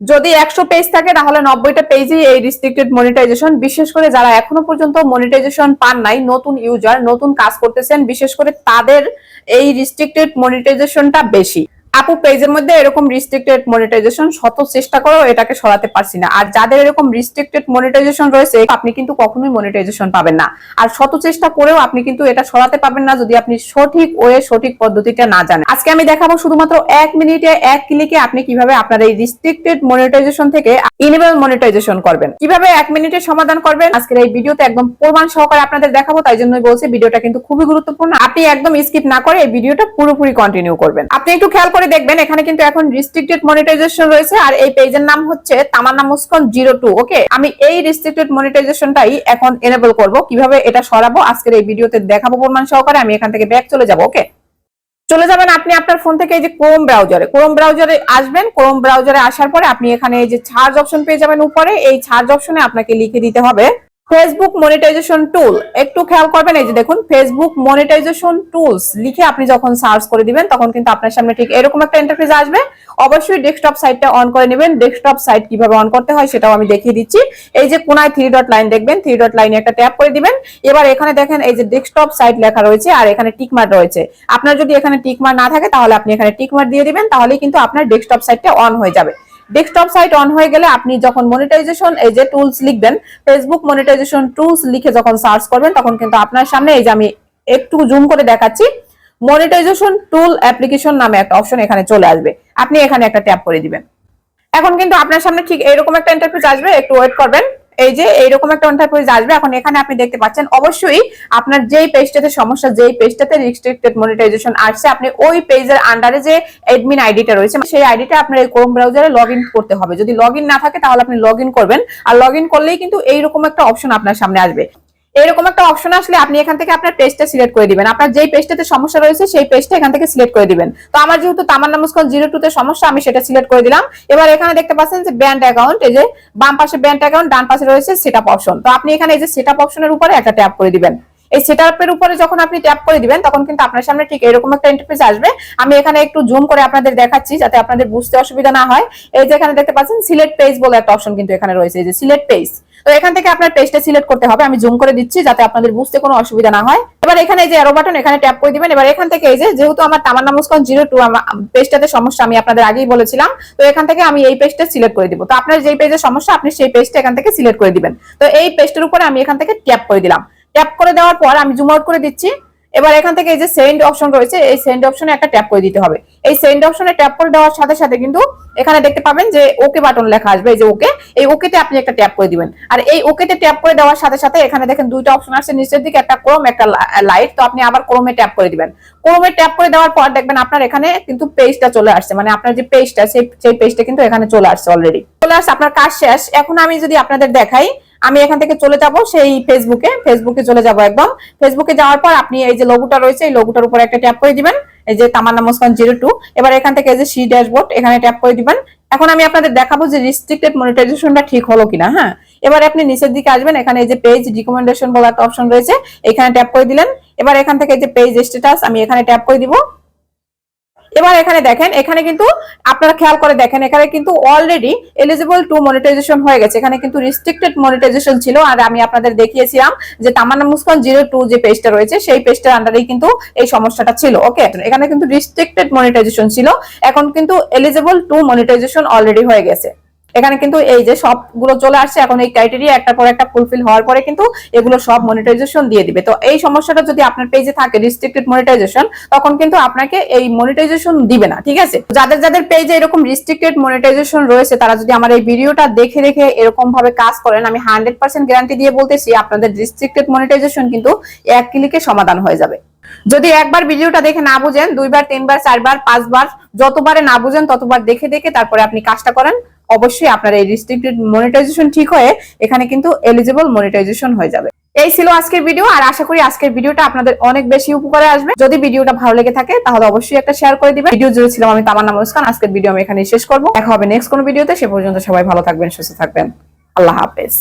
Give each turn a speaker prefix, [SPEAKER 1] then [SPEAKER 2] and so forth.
[SPEAKER 1] যদি 100 পেজ থাকে তাহলে 90টা পেজই এই রিস্ট্রিক্টেড মনিটাইজেশন। বিশেষ করে যারা এখনো পর্যন্ত মনিটাইজেশন পান নাই, নতুন ইউজার, নতুন কাজ করতেছেন, বিশেষ করে তাদের এই রিস্ট্রিক্টেড মনিটাইজেশনটা বেশি। আপু পেজের মধ্যে এরকম রিস্ট্রিক্টেড মনিটাইজেশন শত চেষ্টা করেও এটাকে সরাতে পারছি না। আর যাদের এরকম রিস্ট্রিক্টেড মনিটাইজেশন রয়েছে আপনি কিন্তু কখনোই মনিটাইজেশন পাবেন না। আর শত চেষ্টা করেও আপনি কিন্তু এটা সরাতে পারবেন না যদি আপনি সঠিক ওয়ে, সঠিক পদ্ধতিটা না জানেন। আজকে আমি দেখাবো শুধুমাত্র 1 মিনিটে 1 ক্লিকে আপনি কিভাবে আপনার এই রিস্ট্রিক্টেড মনিটাইজেশন থেকে ইনেবল মনিটাইজেশন করবেন, কিভাবে 1 মিনিটে সমাধান করবেন। আজকের এই ভিডিওতে একদম প্রমাণ সহকারে আপনাদের দেখাবো, তাই জন্যই বলছি ভিডিওটা কিন্তু খুবই গুরুত্বপূর্ণ। আপনি একদম স্কিপ না করে এই ভিডিওটা পুরোপুরি কন্টিনিউ করবেন। আপনি একটু খেয়াল করে দেখবেন, এখানে কিন্তু এখন রিস্ট্রিক্টেড মনিটাইজেশন রয়েছে আর এই পেজের নাম হচ্ছে তামান্না মুস্কান 02। ওকে, আমি এই রিস্ট্রিক্টেড মনিটাইজেশনটাই এখন এনেবল করব। কিভাবে এটা সরাবো আজকের এই ভিডিওতে দেখাবো প্রমাণ সহকারে। আমি এখান থেকে ব্যাক চলে যাব। ওকে, চলে যাবেন আপনি আপনার ফোন থেকে এই যে ক্রোম ব্রাউজারে আসবেন। ক্রোম ব্রাউজারে আসার পরে আপনি এখানে এই যে সার্চ অপশন পেয়ে যাবেন উপরে। এই সার্চ অপশনে আপনাকে লিখে দিতে হবে ফেসবুক মনিটাইজেশন টুল। একটু খেয়াল করবেন, এই যে দেখুন ফেসবুক মনিটাইজেশন টুলস লিখে আপনি যখন সার্চ করে দিবেন তখন কিন্তু আপনার সামনে ঠিক এরকম একটা ইন্টারফেস আসবে। অবশ্যই ডেস্কটপ সাইটটা অন করে নেবেন। ডেস্কটপ সাইট কিভাবে অন করতে হয় সেটাও আমি দেখিয়ে দিচ্ছি। এই যে কোনায় 3 ডট লাইন দেখবেন, 3 ডট লাইনে একটা ট্যাপ করে দিবেন। এবার এখানে দেখেন এই যে ডেস্কটপ সাইট লেখা রয়েছে আর এখানে টিক মার্ক রয়েছে। আপনার যদি এখানে টিক মার্ক না থাকে তাহলে আপনি এখানে টিক মার্ক দিয়ে দিবেন, তাহলেই কিন্তু আপনার ডেস্কটপ সাইটটা অন হয়ে যাবে। ডেস্কটপ সাইট অন হয়ে গেলে আপনি যখন মনিটাইজেশন এই যে টুলস লিখবেন, ফেসবুক মনিটাইজেশন টুলস লিখে যখন সার্চ করবেন তখন কিন্তু আপনার সামনে এই যে আমি একটু জুম করে দেখাচ্ছি, মনিটাইজেশন টুল অ্যাপ্লিকেশন নামে একটা অপশন এখানে চলে আসবে। আপনি এখানে একটা ট্যাপ করে দিবেন। এখন কিন্তু আপনার সামনে ঠিক এরকম একটা ইন্টারফেস আসবে, একটু ওয়েট করবেন। এই যে এইরকম একটা ইন্টারফেস আসবে। এখন এখানে আপনি দেখতে পাচ্ছেন অবশ্যই আপনার যেই পেজটাতে সমস্যা, যেই পেজটাতে রিস্ট্রিক্টেড মনিটাইজেশন আসছে, আপনি ওই পেজের আন্ডারে যে অ্যাডমিন আইডিটা রয়েছে সেই আইডিটা আপনার এই ক্রোম ব্রাউজারে লগইন করতে হবে। যদি লগইন না থাকে তাহলে আপনি লগইন করবেন। আর লগইন করলেই কিন্তু এইরকম একটা অপশন আপনার সামনে আসবে। এরকম একটা অপশন আসলে আপনি এখান থেকে আপনার পেজটা সিলেক্ট করে দিবেন। আপনার যেই পেজটাতে সমস্যা রয়েছে সেই পেজটা এখান থেকে সিলেক্ট করে দিবেন। তো আমার যেহেতু তামান্না মুস্কান 02 তে সমস্যা, আমি সেটা সিলেক্ট করে দিলাম। এবার এখানে দেখতে পাচ্ছেন যে ব্যান্ড অ্যাকাউন্ট, এই যে বাম পাশে ব্যান্ড অ্যাকাউন্ট, ডান পাশে রয়েছে সেটআপ অপশন। তো আপনি এখানে এই যে সেটআপ অপশনের উপরে একটা ট্যাপ করে দিবেন। এই সেটআপের উপরে যখন আপনি ট্যাপ করে দিবেন তখন কিন্তু আপনার সামনে ঠিক এরকম একটা ইন্টারফেস আসবে। আমি এখানে একটু জুম করে আপনাদের দেখাচ্ছি যাতে আপনাদের বুঝতে অসুবিধা না হয়। এই যে এখানে দেখতে পাচ্ছেন সিলেক্ট পেজ বলে একটা অপশন কিন্তু এখানে রয়েছে, এই যে সিলেক্ট পেজ। তো এখান থেকে আপনার পেজটা সিলেক্ট করতে হবে। আমি জুম করে দিচ্ছি যাতে আপনাদের বুঝতে কোনো অসুবিধা না হয়। এবার এখানে এই যে অ্যারো বাটন, এখানে ট্যাপ করে দিবেন। এবার এখান থেকে এই যে যেহেতু আমার তামান্না মুস্কান 02 পেজটাতে সমস্যা আমি আপনাদের আগেই বলেছিলাম, তো এখান থেকে আমি এই পেজটা সিলেক্ট করে দিব। তো আপনার যেই পেজের সমস্যা আপনি সেই পেজটা এখান থেকে সিলেক্ট করে দিবেন। তো এই পেজটার উপরে আমি এখান থেকে ট্যাপ করে দিলাম। ট্যাপ করে দেওয়ার পর আমি জুম আউট করে দিচ্ছি। এবার এখান থেকে এই যে সেন্ড অপশন রয়েছে, এই সেন্ড অপশনে একটা ট্যাপ করে দিতে হবে। এই সেন্ড অপশনে ট্যাপ করে দেওয়ার সাথে সাথে কিন্তু এখানে দেখতে পাবেন যে ওকে বাটন লেখা আসবে, এই যে ওকে, এই ওকেতে আপনি একটা ট্যাপ করে দিবেন। আর এই ওকেতে ট্যাপ করে দেওয়ার সাথে সাথে এখানে দেখেন দুইটা অপশন আসছে নিচের দিকে, একটা ক্রোম একটা লাইট। তো আপনি আবার ক্রোমে ট্যাপ করে দিবেন। ক্রোমে ট্যাপ করে দেওয়ার পর দেখবেন আপনার এখানে কিন্তু পেজটা চলে আসছে, মানে আপনার যে পেজটা সেই পেজটা কিন্তু এখানে চলে আসছে, অলরেডি চলে আসছে, আপনার কাজ শেষ। এখন আমি যদি আপনাদের দেখাই, আমি এখান থেকে চলে যাব সেই ফেসবুকে চলে যাব। একদম ফেসবুকে যাওয়ার পর আপনি এই যে লোগোটা রয়েছে এই লোগোটার উপর একটা ট্যাপ করে দিবেন, এই যে তামান্না মুস্কান 02। এবার এখান থেকে এই যে সি ড্যাশবোর্ড এখানে ট্যাপ করে দিবেন। এখন আমি আপনাদের দেখাবো যে রিস্ট্রিক্টেড মনিটাইজেশনটা ঠিক হলো কিনা। হ্যাঁ, এবার আপনি নিচের দিকে আসবেন, এখানে এই যে পেজ রিকমেন্ডেশন বলে একটা অপশন রয়েছে, এখানে ট্যাপ করে দিলেন। এবার এখান থেকে এই যে পেজ স্ট্যাটাস আমি এখানে ট্যাপ করে দিব। এবার এখানে দেখেন, এখানে কিন্তু আপনারা খেয়াল করে দেখেন, এখানে কিন্তু অলরেডি এলিজিবল টু মনিটাইজেশন হয়ে গেছে। এখানে কিন্তু রিস্ট্রিক্টেড মনিটাইজেশন ছিল আর আমি আপনাদের দেখিয়েছিলাম যে তামান্না মুস্কান 02 যে পেজটা রয়েছে সেই পেজটার আন্ডারেই কিন্তু এই সমস্যাটা ছিল। ওকে, এখানে কিন্তু রিস্ট্রিক্টেড মনিটাইজেশন ছিল, এখন কিন্তু এলিজিবল টু মনিটাইজেশন অলরেডি হয়ে গেছে। এখানে কিন্তু এই যে সবগুলো চলে আসছে। এখন এই ক্রাইটেরিয়া একটার পর একটা ফুলফিল হওয়ার পরে কিন্তু এগুলো সব মনিটাইজেশন দিয়ে দিবে। তো এই সমস্যাটা যদি আপনার পেজে থাকে রিস্ট্রিক্টেড মনিটাইজেশন, তখন কিন্তু আপনাকে এই মনিটাইজেশন দিবে না। ঠিক আছে, যাদের পেজে এরকম রিস্ট্রিক্টেড মনিটাইজেশন রয়েছে তারা যদি আমার এই ভিডিওটা দেখে দেখে এরকম ভাবে কাজ করেন, আমি 100% গ্যারান্টি দিয়ে বলতেছি আপনাদের রিস্ট্রিক্টেড মনিটাইজেশন কিন্তু 1 ক্লিকে সমাধান হয়ে যাবে। যদি একবার ভিডিওটা দেখে না বুঝেন, 2 বার 3 বার 4 বার 5 বার যতবারে না বুঝেন ততবার দেখে দেখে তারপরে আপনি কাজটা করেন, অবশ্যই আপনার এই রিস্ট্রিক্টেড মনিটাইজেশন ঠিক হয়ে এখানে কিন্তু এলিজিবল মনিটাইজেশন হয়ে যাবে। এই ছিল আজকের ভিডিও, আর আশা করি আজকের ভিডিওটা আপনাদের অনেক বেশি উপকারে আসবে। যদি ভিডিওটা ভালো লেগে থাকে তাহলে অবশ্যই একটা শেয়ার করে দিবেন। ভিডিও জুড়ে ছিলাম আমি তামান্না মুস্কান। আজকের ভিডিও আমি এখানেই শেষ করব। দেখা হবে নেক্সট কোন ভিডিওতে। সে পর্যন্ত সবাই ভালো থাকবেন, সুস্থ থাকবেন। আল্লাহ হাফেজ।